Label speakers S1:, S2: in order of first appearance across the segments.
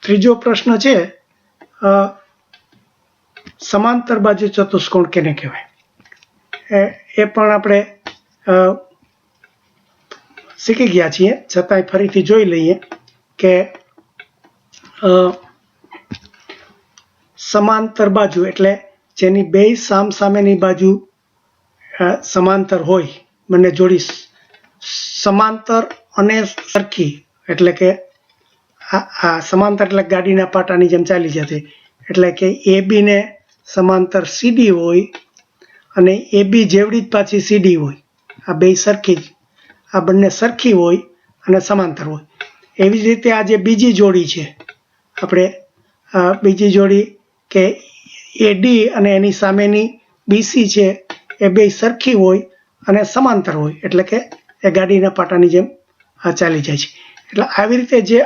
S1: ત્રીજો પ્રશ્ન છે, સમાંતર બાજુ ચતુષ્કોણ કેને કહેવાય? એ પણ આપણે શીખી ગયા છીએ, છતાંય ફરીથી જોઈ લઈએ કે સમાંતર બાજુ એટલે જેની બે સામસામેની બાજુ સમાંતર હોય, બંને જોડી સમાંતર અને સરખી, એટલે કે આ સમાંતર એટલે ગાડીના પાટાની જેમ ચાલી જતી, એટલે કે AB ને સમાંતર CD હોય અને AB જેવડી જ પાછી CD હોય, આ બે સરખી જ, આ બંને સરખી હોય અને સમાંતર હોય. એવી જ રીતે આ જે બીજી જોડી છે, આપણે બીજી જોડી કે AD અને એની સામેની BC છે, એ બે સરખી હોય અને સમાંતર હોય, એટલે કે એ ગાડીના પાટાની જેમ ચાલી જાય છે. એટલે આવી રીતે જે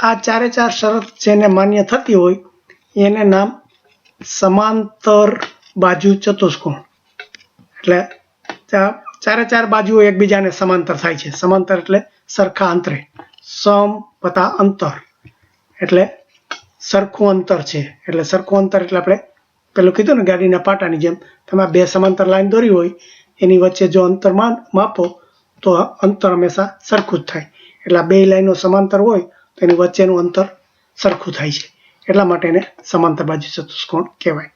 S1: આ ચારે ચાર શરત જેને માન્ય થતી હોય એને નામ સમાંતર બાજુ ચતુષ્કોણ. એટલે ચારે ચાર બાજુઓ એકબીજાને સમાંતર થાય છે. સમાંતર એટલે સરખા અંતરે, સમ વત્તા અંતર એટલે સરખું અંતર છે. એટલે સરખું અંતર એટલે આપણે પેલું કીધું ને ગાડીના પાટાની જેમ, તમે બે સમાંતર લાઈન દોરી હોય એની વચ્ચે જો અંતર માપો તો અંતર હંમેશા સરખું જ થાય. એટલે આ બે લાઈનો સમાંતર હોય તો એની વચ્ચેનું અંતર સરખું થાય છે, એટલા માટે એને સમાંતર બાજુ ચતુષ્કોણ કહેવાય.